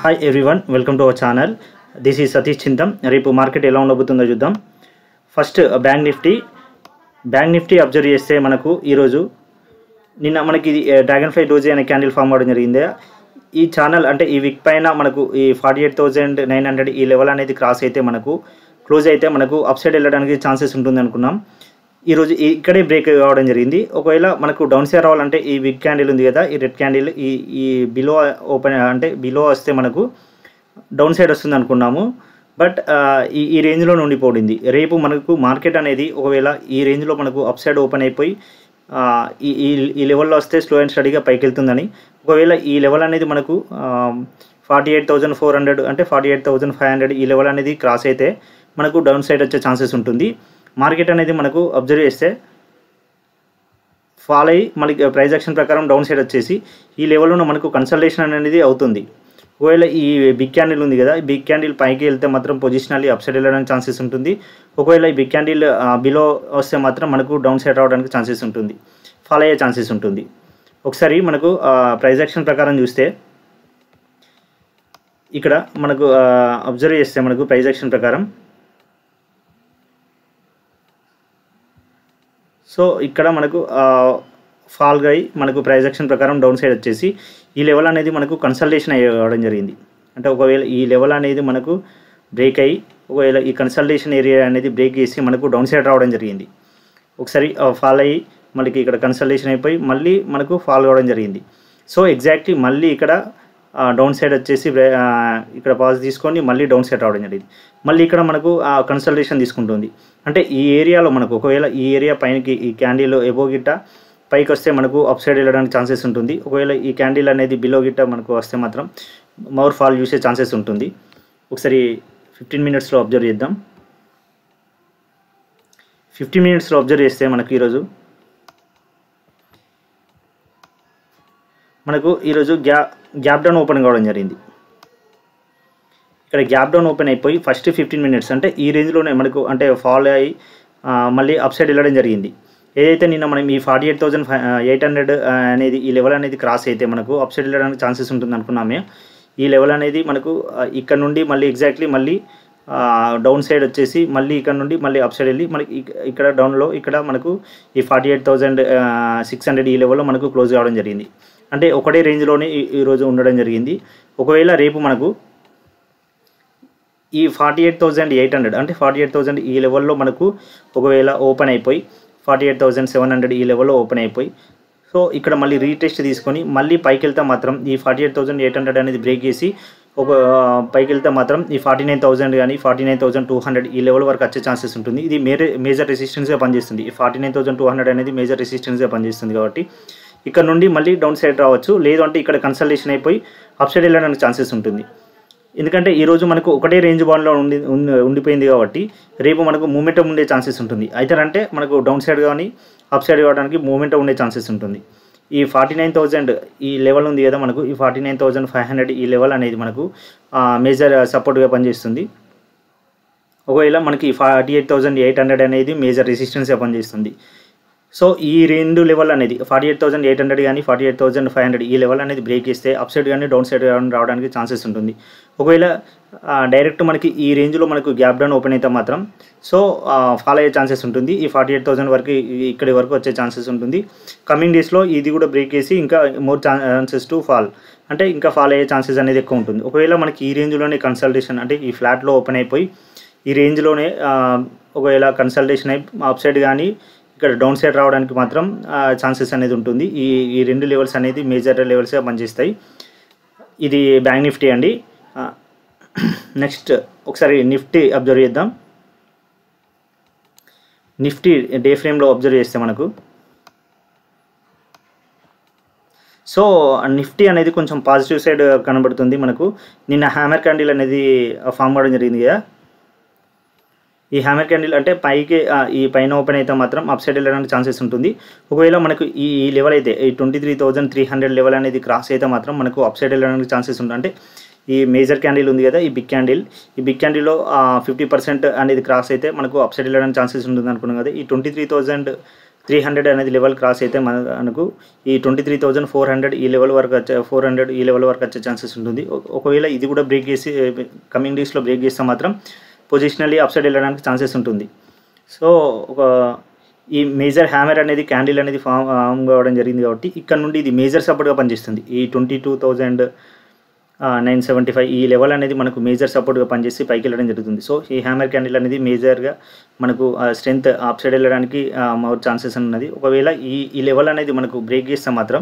Hi everyone, welcome to our channel. This is Satish Chintam. రేపు market ఎలా ఉండబోతుందో చూద్దాం. ఫస్ట్ బ్యాంక్ నిఫ్టీ అబ్జర్వ్ చేస్తే మనకు ఈరోజు నిన్న మనకి ఇది డ్రాగన్ ఫ్లై డోజీ అనే క్యాండిల్ ఫామ్ అవడం జరిగింది. ఈ ఛానల్ అంటే ఈ వీక్ పైన మనకు ఈ 48,900 ఈ లెవెల్ అనేది క్రాస్ అయితే మనకు క్లోజ్ అయితే మనకు అప్ సైడ్ వెళ్ళడానికి ఛాన్సెస్ ఉంటుంది అనుకున్నాం. ఈరోజు ఇక్కడే బ్రేక్ కావడం జరిగింది. ఒకవేళ మనకు డౌన్ సైడ్ రావాలంటే ఈ బిగ్ క్యాండిల్ ఉంది కదా, ఈ రెడ్ క్యాండిల్ ఈ బిలో ఓపెన్ అంటే బిలో వస్తే మనకు డౌన్ సైడ్ వస్తుంది అనుకున్నాము. బట్ ఈ రేంజ్లో ఉండిపోయింది. రేపు మనకు మార్కెట్ అనేది ఒకవేళ ఈ రేంజ్లో మనకు అప్ సైడ్ ఓపెన్ అయిపోయి ఈ లెవెల్లో వస్తే స్లో అండ్ స్టడీగా పైకి వెళ్తుందని, ఒకవేళ ఈ లెవెల్ అనేది మనకు 48,400 అంటే 48,500 ఈ లెవెల్ అనేది క్రాస్ అయితే మనకు డౌన్ సైడ్ వచ్చే ఛాన్సెస్ ఉంటుంది. మార్కెట్ అనేది మనకు అబ్జర్వ్ చేస్తే ఫాల్ అయ్యి మనకి ప్రైస్ యాక్షన్ ప్రకారం డౌన్ సైడ్ వచ్చేసి ఈ లెవెల్లో మనకు కన్సల్టేషన్ అనేది అవుతుంది. ఒకవేళ ఈ బిగ్ క్యాండిల్ ఉంది కదా, ఈ బిగ్ క్యాండిల్ పైకి వెళ్తే మాత్రం పొజిషనల్లీ అప్ సైడ్ వెళ్ళడానికి ఛాన్సెస్ ఉంటుంది. ఒకవేళ ఈ బిగ్ క్యాండిల్ బిలో వస్తే మాత్రం మనకు డౌన్ సైడ్ రావడానికి ఛాన్సెస్ ఉంటుంది, ఫాల్ అయ్యే ఛాన్సెస్ ఉంటుంది. ఒకసారి మనకు ప్రైస్ యాక్షన్ ప్రకారం చూస్తే ఇక్కడ మనకు అబ్జర్వ్ చేస్తే మనకు ప్రైస్ యాక్షన్ ప్రకారం సో ఇక్కడ మనకు ఫాల్ అయ్యి మనకు ప్రైస్ యాక్షన్ ప్రకారం డౌన్ సైడ్ వచ్చేసి ఈ లెవెల్ అనేది మనకు కన్సల్టేషన్ అవ్వడం జరిగింది. అంటే ఒకవేళ ఈ లెవెల్ అనేది మనకు బ్రేక్ అయ్యి ఒకవేళ ఈ కన్సల్టేషన్ ఏరియా అనేది బ్రేక్ చేసి మనకు డౌన్ సైడ్ రావడం జరిగింది. ఒకసారి ఫాల్ అయ్యి మనకి ఇక్కడ కన్సల్టేషన్ అయిపోయి మళ్ళీ మనకు ఫాల్ అవ్వడం జరిగింది. సో ఎగ్జాక్ట్లీ మళ్ళీ ఇక్కడ డౌన్ సైడ్ వచ్చేసి ఇక్కడ పాజ్ తీసుకొని మళ్ళీ డౌన్ సైడ్ రావడం జరిగింది. మళ్ళీ ఇక్కడ మనకు కన్సల్టేషన్ తీసుకుంటుంది. అంటే ఈ ఏరియాలో మనకు ఒకవేళ ఈ ఏరియా పైనకి ఈ క్యాండిల్ ఎబో గిట్ట పైకి వస్తే మనకు అప్ సైడ్ వెళ్ళడానికి ఛాన్సెస్ ఉంటుంది. ఒకవేళ ఈ క్యాండిల్ అనేది బిలో గిట్ట మనకు వస్తే మాత్రం మోర్ ఫాల్ చూసే ఛాన్సెస్ ఉంటుంది. ఒకసారి 15 మినిట్స్లో అబ్జర్వ్ చేద్దాం. 15 మినిట్స్లో అబ్జర్వ్ చేస్తే మనకు ఈరోజు గ్యాప్ డౌన్ ఓపెన్ కావడం జరిగింది. ఇక్కడ గ్యాప్ డౌన్ ఓపెన్ అయిపోయి ఫస్ట్ 15 మినిట్స్ అంటే ఈ రేంజ్లోనే మనకు అంటే ఫాల్ అయ్యి మళ్ళీ అప్ సైడ్ వెళ్ళడం జరిగింది. ఏదైతే నిన్న మనం ఈ 48,800 అనేది ఈ లెవెల్ అనేది క్రాస్ అయితే మనకు అప్ సైడ్ వెళ్ళడానికి ఛాన్సెస్ ఉంటుంది అనుకున్నామే. ఈ లెవెల్ అనేది మనకు ఇక్కడ నుండి మళ్ళీ ఎగ్జాక్ట్లీ మళ్ళీ డౌన్ సైడ్ వచ్చేసి మళ్ళీ ఇక్కడ నుండి మళ్ళీ అప్ సైడ్ వెళ్ళి మనకి ఇక్కడ డౌన్లో ఇక్కడ మనకు ఈ 48,600 ఈ లెవెల్లో మనకు క్లోజ్ కావడం జరిగింది. అంటే ఒకటే రేంజ్లోనే ఈరోజు ఉండడం జరిగింది. ఒకవేళ రేపు మనకు ఈ 48,800 అంటే 48,000 ఈ లెవెల్లో మనకు ఒకవేళ ఓపెన్ అయిపోయి 48,700 ఈ లెవెల్లో ఓపెన్ అయిపోయి సో ఇక్కడ మళ్ళీ రీటెస్ట్ తీసుకొని మళ్ళీ పైకి వెళ్తే మాత్రం ఈ 48,800 అనేది బ్రేక్ చేసి ఒక పైకి వెళ్తే మాత్రం ఈ 49,000 కానీ 49,200 ఈ లెవెల్ వరకు వచ్చే ఛాన్సెస్ ఉంటుంది. ఇది మేజర్ రెసిస్టెన్స్గా పనిచేస్తుంది. ఈ 49,200 అనేది మేజర్ రెసిస్టెన్స్గా పనిచేస్తుంది. కాబట్టి ఇక్కడ నుండి మళ్ళీ డౌన్ సైడ్ రావచ్చు, లేదు అంటే ఇక్కడ కన్సల్టేషన్ అయిపోయి అప్ సైడ్ వెళ్ళడానికి ఛాన్సెస్ ఉంటుంది. ఎందుకంటే ఈరోజు మనకు ఒకటే రేంజ్ బాండ్లో ఉండిపోయింది కాబట్టి రేపు మనకు మూమెంటం ఉండే ఛాన్సెస్ ఉంటుంది. అయితే అంటే మనకు డౌన్ సైడ్ కానీ అప్ సైడ్ కావడానికి మూమెంటం ఉండే ఛాన్సెస్ ఉంటుంది. ఈ 49,000 ఈ లెవెల్ ఉంది కదా మనకు, ఈ 49,500 ఈ లెవెల్ అనేది మనకు మేజర్ సపోర్ట్గా పనిచేస్తుంది. ఒకవేళ మనకి 48,800 అనేది మేజర్ రెసిస్టెన్స్గా పనిచేస్తుంది. సో ఈ రెండు లెవెల్ అనేది 48,800 కానీ 48,500 ఈ లెవెల్ అనేది బ్రేక్ చేస్తే అప్ సైడ్ కానీ డౌన్ సైడ్ రావడానికి ఛాన్సెస్ ఉంటుంది. ఒకవేళ డైరెక్ట్ మనకి ఈ రేంజ్లో మనకు గ్యాప్ డౌన్ ఓపెన్ అయితే మాత్రం సో ఫాల్ అయ్యే ఛాన్సెస్ ఉంటుంది. ఈ 48,000 వరకు ఇక్కడి వరకు వచ్చే ఛాన్సెస్ ఉంటుంది. కమింగ్ డేస్లో ఇది కూడా బ్రేక్ చేసి ఇంకా మోర్ ఛాన్సెస్ టు ఫాల్ అంటే ఇంకా ఫాల్ అయ్యే ఛాన్సెస్ అనేది ఎక్కువ ఉంటుంది. ఒకవేళ మనకి ఈ రేంజ్లోనే కన్సల్టేషన్ అంటే ఈ ఫ్లాట్లో ఓపెన్ అయిపోయి ఈ రేంజ్లోనే ఒకవేళ కన్సల్టేషన్ అయి అప్ సైడ్ కానీ ఇక్కడ డౌన్ సైడ్ రావడానికి మాత్రం ఛాన్సెస్ అనేది ఉంటుంది. ఈ రెండు లెవెల్స్ అనేది మేజర్ లెవెల్స్గా పనిచేస్తాయి. ఇది బ్యాంక్ నిఫ్టీ అండి. నెక్స్ట్ ఒకసారి నిఫ్టీ అబ్జర్వ్ చేద్దాం. నిఫ్టీ డే ఫ్రేమ్లో అబ్జర్వ్ చేస్తే మనకు సో నిఫ్టీ అనేది కొంచెం పాజిటివ్ సైడ్ కనబడుతుంది. మనకు నిన్న హ్యామర్ క్యాండిల్ అనేది ఫామ్ అవ్వడం జరిగింది కదా, ఈ హ్యామర్ క్యాండిల్ అంటే పైకి ఈ పైన ఓపెన్ అయితే మాత్రం అప్ సైడ్ వెళ్ళడానికి ఛాన్సెస్ ఉంటుంది. ఒకవేళ మనకు ఈ లెవెల్ అయితే ఈ 23,300 లెవెల్ అనేది క్రాస్ అయితే మాత్రం మనకు అప్ సైడ్ వెళ్ళడానికి ఛాన్సెస్ ఉంటుంది. అంటే ఈ మేజర్ క్యాండిల్ ఉంది కదా, ఈ బిగ్ క్యాండిల్లో 50% అనేది క్రాస్ అయితే మనకు అప్ సైడ్ వెళ్ళడానికి ఛాన్సెస్ ఉంటుంది అనుకున్నాం కదా. ఈ 300 అనేది లెవెల్ క్రాస్ అయితే మనకు ఈ 23,400 ఈ లెవెల్ వరకు 400 ఈ లెవెల్ వరకు వచ్చే ఛాన్సెస్ ఉంటుంది. ఒకవేళ ఇది కూడా బ్రేక్ చేసి కమింగ్ డేస్లో బ్రేక్ చేస్తే మాత్రం పొజిషనల్లీ అప్ సైడ్ వెళ్ళడానికి ఛాన్సెస్ ఉంటుంది. సో ఈ మేజర్ హ్యామర్ అనేది క్యాండిల్ అనేది ఫామ్ కావడం జరిగింది కాబట్టి ఇక్కడ నుండి ఇది మేజర్ సపోర్ట్గా పనిచేస్తుంది. ఈ 22,975 ఈ లెవెల్ అనేది మనకు మేజర్ సపోర్ట్గా పనిచేసి పైకి వెళ్ళడం జరుగుతుంది. సో ఈ హ్యామర్ క్యాండిల్ అనేది మేజర్గా మనకు స్ట్రెంత్ అప్ సైడ్ వెళ్ళడానికి మోర్ ఛాన్సెస్ ఉన్నది. ఒకవేళ ఈ లెవెల్ అనేది మనకు బ్రేక్ చేస్తే మాత్రం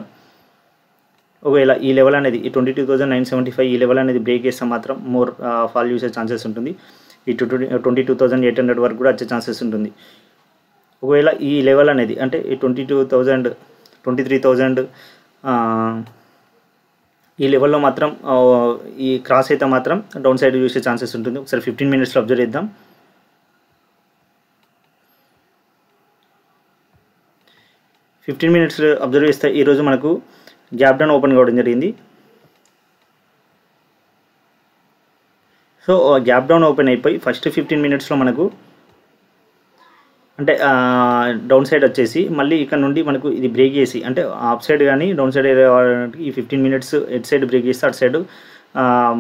ఒకవేళ ఈ లెవెల్ అనేది ఈ 22,975 ఈ లెవెల్ అనేది బ్రేక్ చేస్తే మాత్రం మోర్ ఫాల్ చూసే ఛాన్సెస్ ఉంటుంది. ఈ 22,800 వరకు కూడా వచ్చే ఛాన్సెస్ ఉంటుంది. ఒకవేళ ఈ లెవెల్ అనేది అంటే ఈ 23,000 ఈ లెవెల్లో మాత్రం ఈ క్రాస్ అయితే మాత్రం డౌన్ సైడ్ చూసే ఛాన్సెస్ ఉంటుంది. ఒకసారి 15 మినిట్స్లో అబ్జర్వ్ చేద్దాం. 15 మినిట్స్ అబ్జర్వ్ చేస్తే ఈరోజు మనకు గ్యాప్ డౌన్ ఓపెన్ కావడం జరిగింది. సో గ్యాప్ డౌన్ ఓపెన్ అయిపోయి ఫస్ట్ 15 మినిట్స్లో మనకు అంటే డౌన్ సైడ్ వచ్చేసి మళ్ళీ ఇక్కడ నుండి మనకు ఇది బ్రేక్ చేసి అంటే అప్ సైడ్ కానీ డౌన్ సైడ్ ఈ 15 మినిట్స్ ఎట్ సైడ్ బ్రేక్ చేస్తే అటు సైడ్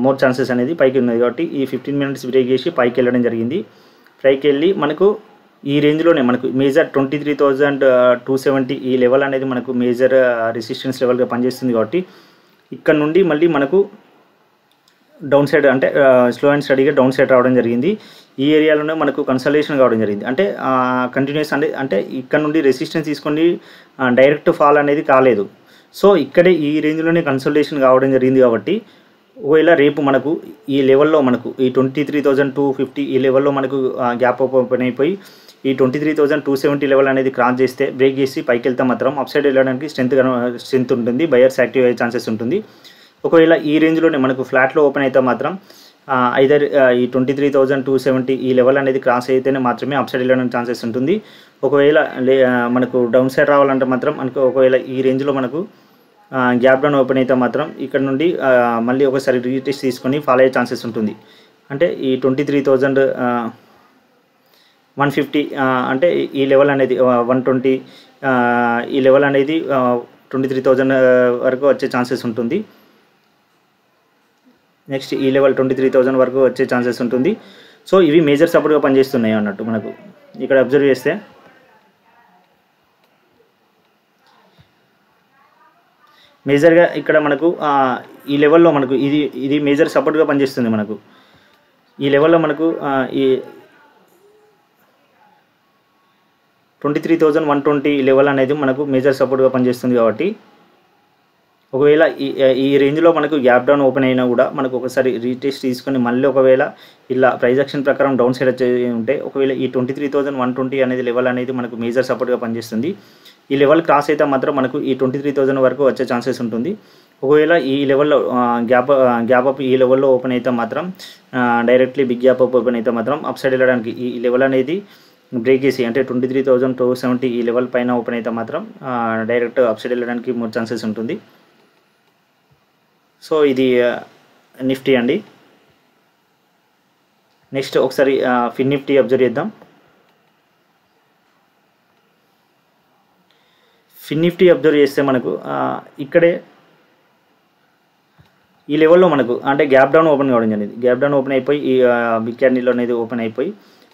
మోర్ ఛాన్సెస్ అనేది పైకి ఉన్నది. కాబట్టి ఈ 15 మినిట్స్ బ్రేక్ చేసి పైకి వెళ్ళడం జరిగింది. పైకి వెళ్ళి మనకు ఈ రేంజ్లోనే మనకు మేజర్ 23,270 ఈ లెవెల్ అనేది మనకు మేజర్ రెసిస్టెన్స్ లెవెల్గా పనిచేస్తుంది. కాబట్టి ఇక్కడ నుండి మళ్ళీ మనకు డౌన్ సైడ్ అంటే స్లో అండ్ స్టడీగా డౌన్ సైడ్ రావడం జరిగింది. ఈ ఏరియాలోనే మనకు కన్సల్టేషన్ కావడం జరిగింది. అంటే కంటిన్యూస్ అంటే ఇక్కడ నుండి రెసిస్టెన్స్ తీసుకొని డైరెక్ట్ ఫాల్ అనేది కాలేదు. సో ఇక్కడే ఈ రేంజ్లోనే కన్సల్టేషన్ కావడం జరిగింది. కాబట్టి ఒకవేళ రేపు మనకు ఈ లెవెల్లో మనకు ఈ 23,250 ఈ లెవెల్లో మనకు గ్యాప్ ఓపెన్ అయిపోయి ఈ 23,270 లెవెల్ అనేది క్రాస్ చేస్తే బ్రేక్ చేసి పైకి వెళ్తే మాత్రం అప్ సైడ్ వెళ్ళడానికి స్ట్రెంత్ ఉంటుంది. బయర్స్ యాక్టివ్ అయ్యే ఛాన్సెస్ ఉంటుంది. ఒకవేళ ఈ రేంజ్లోనే మనకు ఫ్లాట్లో ఓపెన్ అయితే మాత్రం ఐదర్ ఈ 23,270 ఈ లెవెల్ అనేది క్రాస్ అయితేనే మాత్రమే అప్ సైడ్ వెళ్ళడానికి ఛాన్సెస్ ఉంటుంది. ఒకవేళ మనకు డౌన్ సైడ్ రావాలంటే మాత్రం మనకు ఒకవేళ ఈ రేంజ్లో మనకు గ్యాప్ డౌన్ ఓపెన్ అయితే మాత్రం ఇక్కడ నుండి మళ్ళీ ఒకసారి రీటెస్ట్ తీసుకొని ఫాలో అయ్యే ఛాన్సెస్ ఉంటుంది. అంటే ఈ 23,150 అంటే ఈ లెవెల్ అనేది 120 ఈ లెవెల్ అనేది 23,000 వరకు వచ్చే ఛాన్సెస్ ఉంటుంది. నెక్స్ట్ ఈ లెవెల్ 23,000 వరకు వచ్చే ఛాన్సెస్ ఉంటుంది. సో ఇవి మేజర్ సపోర్ట్గా పనిచేస్తున్నాయి అన్నట్టు. మనకు ఇక్కడ అబ్జర్వ్ చేస్తే మేజర్గా ఇక్కడ మనకు ఈ లెవెల్లో మనకు ఇది మేజర్ సపోర్ట్గా పనిచేస్తుంది. మనకు ఈ లెవెల్లో మనకు ఈ 23,120 లెవెల్ అనేది మనకు మేజర్ సపోర్ట్గా పనిచేస్తుంది. కాబట్టి ఒకవేళ ఈ రేంజ్లో మనకు గ్యాప్ డౌన్ ఓపెన్ అయినా కూడా మనకు ఒకసారి రీటెస్ట్ తీసుకొని మళ్ళీ ఒకవేళ ఇలా ప్రైస్ యాక్షన్ ప్రకారం డౌన్ సైడ్ వచ్చే ఉంటే ఒకవేళ ఈ 23,120 అనేది లెవెల్ అనేది మనకు మేజర్ సపోర్ట్గా పనిచేస్తుంది. ఈ లెవెల్ క్రాస్ అయితే మాత్రం మనకు ఈ 23,000 వరకు వచ్చే ఛాన్సెస్ ఉంటుంది. ఒకవేళ ఈ లెవెల్లో గ్యాప్ అప్ ఈ లెవెల్లో ఓపెన్ అయితే మాత్రం directly big gap up open అయితే మాత్రం అప్ సైడ్ వెళ్ళడానికి ఈ లెవెల్ అనేది బ్రేక్ చేసి అంటే 23,270 ఈ లెవెల్ పైన ఓపెన్ అయితే మాత్రం డైరెక్ట్ అప్ సైడ్ వెళ్ళడానికి మోర్ ఛాన్సెస్ ఉంటుంది. సో ఇది నిఫ్టీ అండి. నెక్స్ట్ ఒకసారి ఫిన్ నిఫ్టీ అబ్జర్వ్ చేద్దాం. ఫిన్ నిఫ్టీ అబ్జర్వ్ చేస్తే మనకు ఇక్కడే ఈ లెవెల్లో మనకు అంటే గ్యాప్ డౌన్ ఓపెన్ కావడం జరిగింది. గ్యాప్ డౌన్ ఓపెన్ అయిపోయి ఈ బిగ్ క్యాండిల్ అనేది ఓపెన్ అయిపోయి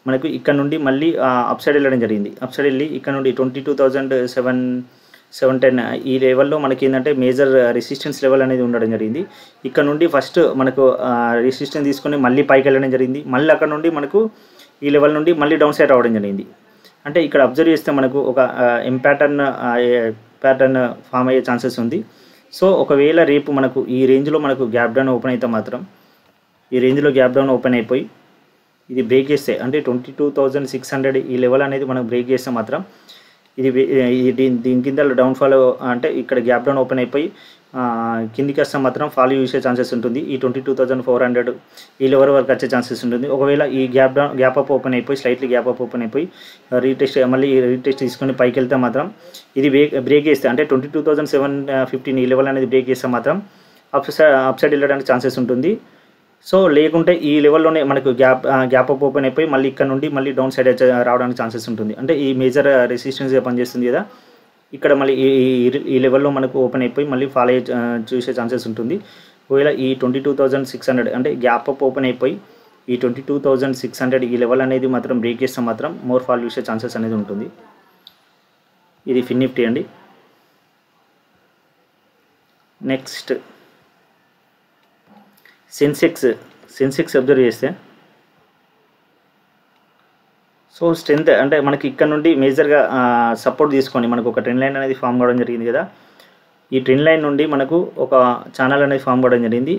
మనకు ఇక్కడ నుండి మళ్ళీ అప్ సైడ్ వెళ్ళడం జరిగింది. అప్ సైడ్ వెళ్ళి ఇక్కడ నుండి 22,710 ఈ లెవెల్లో మనకి ఏంటంటే మేజర్ రెసిస్టెన్స్ లెవెల్ అనేది ఉండడం జరిగింది. ఇక్కడ నుండి ఫస్ట్ మనకు రెసిస్టెన్స్ తీసుకొని మళ్ళీ పైకి వెళ్ళడం జరిగింది. మళ్ళీ అక్కడ నుండి మనకు ఈ లెవెల్ నుండి మళ్ళీ డౌన్ సైడ్ రావడం జరిగింది. అంటే ఇక్కడ అబ్జర్వ్ చేస్తే మనకు ఒక ఎం ప్యాటర్న్ ఫామ్ అయ్యే ఛాన్సెస్ ఉంది. సో ఒకవేళ రేపు మనకు ఈ రేంజ్లో మనకు గ్యాప్ డౌన్ ఓపెన్ అయితే మాత్రం ఈ రేంజ్లో గ్యాప్ డౌన్ ఓపెన్ అయిపోయి ఇది బ్రేక్ చేస్తే అంటే 22,600 ఈ లెవెల్ అనేది మనం బ్రేక్ చేస్తే మాత్రం ఇది దీని కింద డౌన్ఫాల్ అంటే ఇక్కడ గ్యాప్ డౌన్ ఓపెన్ అయిపోయి కిందికి వస్తే మాత్రం ఫాల్ చూసే ఛాన్సెస్ ఉంటుంది. ఈ 22,400 ఈ లెవెల్ వరకు వచ్చే ఛాన్సెస్ ఉంటుంది. ఒకవేళ ఈ గ్యాప్ అప్ ఓపెన్ అయిపోయి స్లైట్లీ గ్యాప్ అప్ ఓపెన్ అయిపోయి మళ్ళీ రీటెస్ట్ తీసుకొని పైకి వెళ్తే మాత్రం ఇది బ్రేక్ చేస్తే అంటే 22,715 ఈ లెవెల్ అనేది బ్రేక్ చేస్తే మాత్రం అప్ సైడ్ వెళ్ళడానికి ఛాన్సెస్ ఉంటుంది. సో లేకుంటే ఈ లెవెల్లోనే మనకు గ్యాప్ అప్ ఓపెన్ అయిపోయి మళ్ళీ ఇక్కడ నుండి మళ్ళీ డౌన్ సైడ్ రావడానికి ఛాన్సెస్ ఉంటుంది. అంటే ఈ మేజర్ రెసిస్టెన్స్గా పనిచేస్తుంది కదా, ఇక్కడ మళ్ళీ ఈ లెవెల్లో మనకు ఓపెన్ అయిపోయి మళ్ళీ ఫాలో అయ్యే చూసే ఛాన్సెస్ ఉంటుంది. ఒకవేళ ఈ 22,600 అంటే గ్యాప్ అప్ ఓపెన్ అయిపోయి ఈ 22,600 ఈ లెవెల్ అనేది మాత్రం బ్రేక్ చేస్తే మాత్రం మోర్ ఫాల్ చూసే ఛాన్సెస్ అనేది ఉంటుంది. ఇది ఫిన్ నిఫ్టీ అండి. నెక్స్ట్ సెన్సెక్స్ అబ్జర్వ్ చేస్తే సో స్ట్రెంత్ అంటే మనకి ఇక్కడ నుండి మేజర్గా సపోర్ట్ తీసుకొని మనకు ఒక ట్రెండ్ లైన్ అనేది ఫామ్ కావడం జరిగింది కదా. ఈ ట్రెండ్ లైన్ నుండి మనకు ఒక ఛానల్ అనేది ఫామ్ కావడం జరిగింది.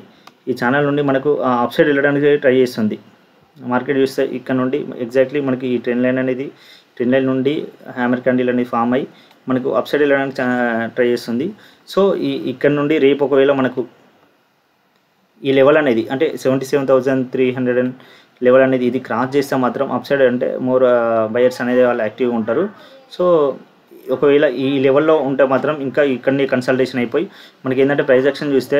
ఈ ఛానల్ నుండి మనకు అప్ సైడ్ వెళ్ళడానికి ట్రై చేస్తుంది. మార్కెట్ చూస్తే ఇక్కడ నుండి ఎగ్జాక్ట్లీ మనకి ఈ ట్రెండ్ లైన్ నుండి హ్యామర్ క్యాండిల్ అనేది ఫామ్ అయ్యి మనకు అప్ సైడ్ వెళ్ళడానికి ట్రై చేస్తుంది. సో ఇక్కడ నుండి రేపు ఒకవేళ మనకు ఈ లెవెల్ అనేది అంటే 77,300 లెవెల్ అనేది ఇది క్రాస్ చేస్తే మాత్రం అప్ సైడ్ అంటే మోర్ బయర్స్ అనేది వాళ్ళు యాక్టివ్గా ఉంటారు. సో ఒకవేళ ఈ లెవెల్లో ఉంటే మాత్రం ఇంకా ఇక్కడనే కన్సల్టేషన్ అయిపోయి మనకి ఏంటంటే ప్రైస్ యాక్షన్ చూస్తే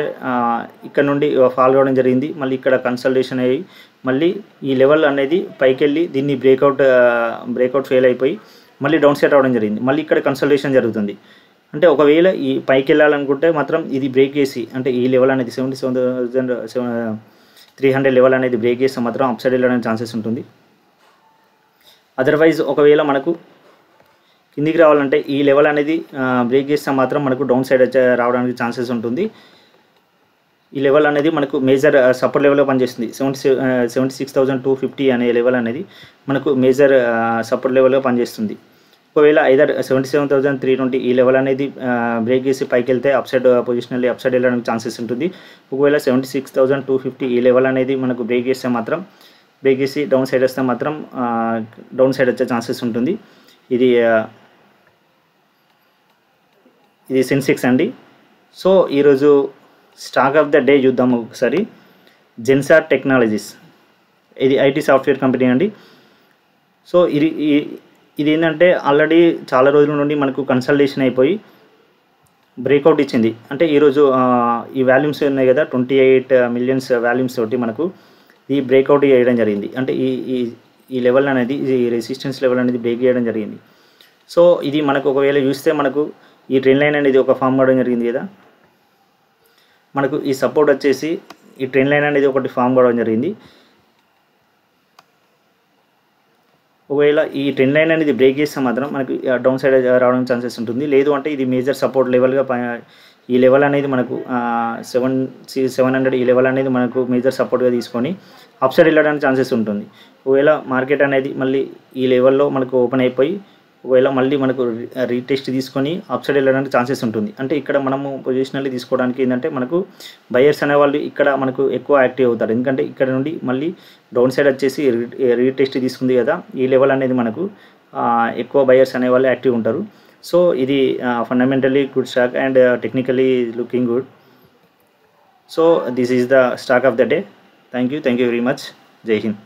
ఇక్కడ నుండి ఫాల్ కావడం జరిగింది. మళ్ళీ ఇక్కడ కన్సల్టేషన్ అయ్యి మళ్ళీ ఈ లెవెల్ అనేది పైకి వెళ్ళి దీన్ని బ్రేక్అవుట్ ఫెయిల్ అయిపోయి మళ్ళీ డౌన్ సైడ్ రావడం జరిగింది. మళ్ళీ ఇక్కడ కన్సల్టేషన్ జరుగుతుంది. అంటే ఒకవేళ ఈ పైకి వెళ్ళాలనుకుంటే మాత్రం ఇది బ్రేక్ చేసి అంటే ఈ లెవెల్ అనేది 77,300 లెవెల్ అనేది బ్రేక్ చేస్తే మాత్రం అప్ సైడ్ వెళ్ళడానికి ఛాన్సెస్ ఉంటుంది. అదర్వైజ్ ఒకవేళ మనకు కిందికి రావాలంటే ఈ లెవెల్ అనేది బ్రేక్ చేస్తే మాత్రం మనకు డౌన్ సైడ్ రావడానికి ఛాన్సెస్ ఉంటుంది. ఈ లెవెల్ అనేది మనకు మేజర్ సపోర్ట్ లెవెల్లో పనిచేస్తుంది. 76,250 అనే లెవెల్ అనేది మనకు మేజర్ సపోర్ట్ లెవెల్లో పనిచేస్తుంది. ఒకవేళ ఐదర్ 77,320 ఈ లెవెల్ అనేది బ్రేక్ చేసి పైకి వెళ్తే up side position up side వెళ్ళడానికి ఛాన్సెస్ ఉంటుంది. ఒకవేళ 76,250 ఈ లెవెల్ అనేది మనకు బ్రేక్ చేసి డౌన్ సైడ్ వస్తే మాత్రం డౌన్ సైడ్ వచ్చే ఛాన్సెస్ ఉంటుంది. ఇది సెన్సెక్స్ అండి. సో ఈరోజు స్టాక్ ఆఫ్ ద డే చూద్దాము ఒకసారి. జెన్సార్ టెక్నాలజీస్, ఇది ఐటీ సాఫ్ట్వేర్ కంపెనీ అండి. సో ఇది ఏంటంటే ఆల్రెడీ చాలా రోజుల నుండి మనకు కన్సల్టేషన్ అయిపోయి బ్రేక్అవుట్ ఇచ్చింది. అంటే ఈరోజు ఈ వాల్యూమ్స్ ఉన్నాయి కదా 28 మిలియన్స్ వాల్యూమ్స్ తోటి మనకు ఈ బ్రేక్అవుట్ చేయడం జరిగింది. అంటే ఈ లెవెల్ అనేది ఈ రెసిస్టెన్స్ లెవెల్ అనేది బ్రేక్ చేయడం జరిగింది. సో ఇది మనకు ఒకవేళ చూస్తే మనకు ఈ ట్రెండ్ లైన్ అనేది ఒక ఫామ్ కావడం జరిగింది కదా, మనకు ఈ సపోర్ట్ వచ్చేసి ఈ ట్రెండ్ లైన్ అనేది ఒకటి ఫామ్ కావడం జరిగింది. ఒకవేళ ఈ ట్రెండ్ లైన్ అనేది బ్రేక్ చేస్తే మాత్రం మనకు డౌన్ సైడ్ రావడానికి ఛాన్సెస్ ఉంటుంది. లేదు అంటే ఇది మేజర్ సపోర్ట్ లెవెల్గా ఈ లెవెల్ అనేది మనకు 700 ఈ లెవెల్ అనేది మనకు మేజర్ సపోర్ట్గా తీసుకొని అప్ సైడ్ వెళ్ళడానికి ఛాన్సెస్ ఉంటుంది. ఒకవేళ మార్కెట్ అనేది మళ్ళీ ఈ లెవెల్లో మనకు ఓపెన్ అయిపోయి ఒకవేళ మళ్ళీ మనకు రీటెస్ట్ తీసుకొని అప్ సైడ్ వెళ్ళడానికి ఛాన్సెస్ ఉంటుంది. అంటే ఇక్కడ మనము పొజిషనల్లీ తీసుకోవడానికి ఏంటంటే మనకు బయర్స్ అనేవాళ్ళు ఇక్కడ మనకు ఎక్కువ యాక్టివ్ అవుతారు. ఎందుకంటే ఇక్కడ నుండి మళ్ళీ డౌన్ సైడ్ వచ్చేసి రీటెస్ట్ తీసుకుంది కదా, ఈ లెవెల్ అనేది మనకు ఎక్కువ బయర్స్ అనేవాళ్ళు యాక్టివ్ ఉంటారు. సో ఇది fundamentally good stock and technically looking good. So this is the stock of the day. Thank you very much. జై హింద్.